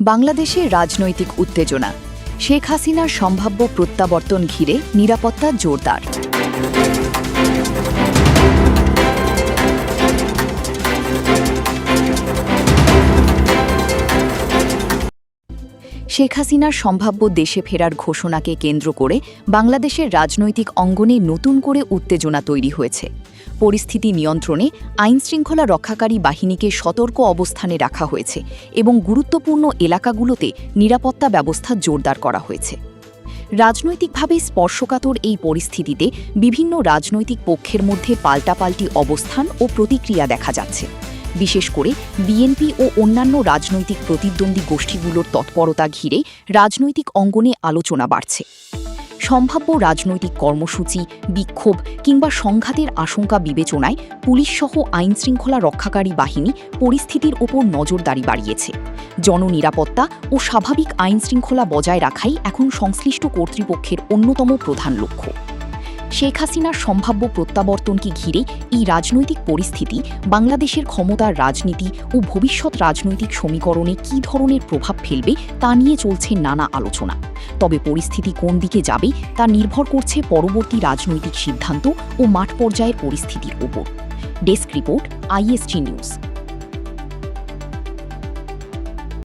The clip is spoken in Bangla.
বাংলাদেশে রাজনৈতিক উত্তেজনা, শেখ হাসিনার সম্ভাব্য প্রত্যাবর্তন ঘিরে নিরাপত্তা জোরদার। শেখ হাসিনার সম্ভাব্য দেশে ফেরার ঘোষণাকে কেন্দ্র করে বাংলাদেশের রাজনৈতিক অঙ্গনে নতুন করে উত্তেজনা তৈরি হয়েছে। পরিস্থিতি নিয়ন্ত্রণে আইনশৃঙ্খলা রক্ষাকারী বাহিনীকে সতর্ক অবস্থানে রাখা হয়েছে এবং গুরুত্বপূর্ণ এলাকাগুলোতে নিরাপত্তা ব্যবস্থা জোরদার করা হয়েছে। রাজনৈতিকভাবে স্পর্শকাতর এই পরিস্থিতিতে বিভিন্ন রাজনৈতিক পক্ষের মধ্যে পাল্টাপাল্টি অবস্থান ও প্রতিক্রিয়া দেখা যাচ্ছে। বিশেষ করে বিএনপি ও অন্যান্য রাজনৈতিক প্রতিদ্বন্দ্বী গোষ্ঠীগুলোর তৎপরতা ঘিরে রাজনৈতিক অঙ্গনে আলোচনা বাড়ছে। সম্ভাব্য রাজনৈতিক কর্মসূচি, বিক্ষোভ কিংবা সংঘাতের আশঙ্কা বিবেচনায় পুলিশসহ আইনশৃঙ্খলা রক্ষাকারী বাহিনী পরিস্থিতির ওপর নজরদারি বাড়িয়েছে। জননিরাপত্তা ও স্বাভাবিক আইনশৃঙ্খলা বজায় রাখাই এখন সংশ্লিষ্ট কর্তৃপক্ষের অন্যতম প্রধান লক্ষ্য। শেখ হাসিনার সম্ভাব্য প্রত্যাবর্তনকে ঘিরে এই রাজনৈতিক পরিস্থিতি বাংলাদেশের ক্ষমতার রাজনীতি ও ভবিষ্যৎ রাজনৈতিক সমীকরণে কী ধরনের প্রভাব ফেলবে তা নিয়ে চলছে নানা আলোচনা। তবে পরিস্থিতি কোন দিকে যাবে তা নির্ভর করছে পরবর্তী রাজনৈতিক সিদ্ধান্ত ও মাঠ পর্যায়ের পরিস্থিতির ওপর। Desk report, ISG news.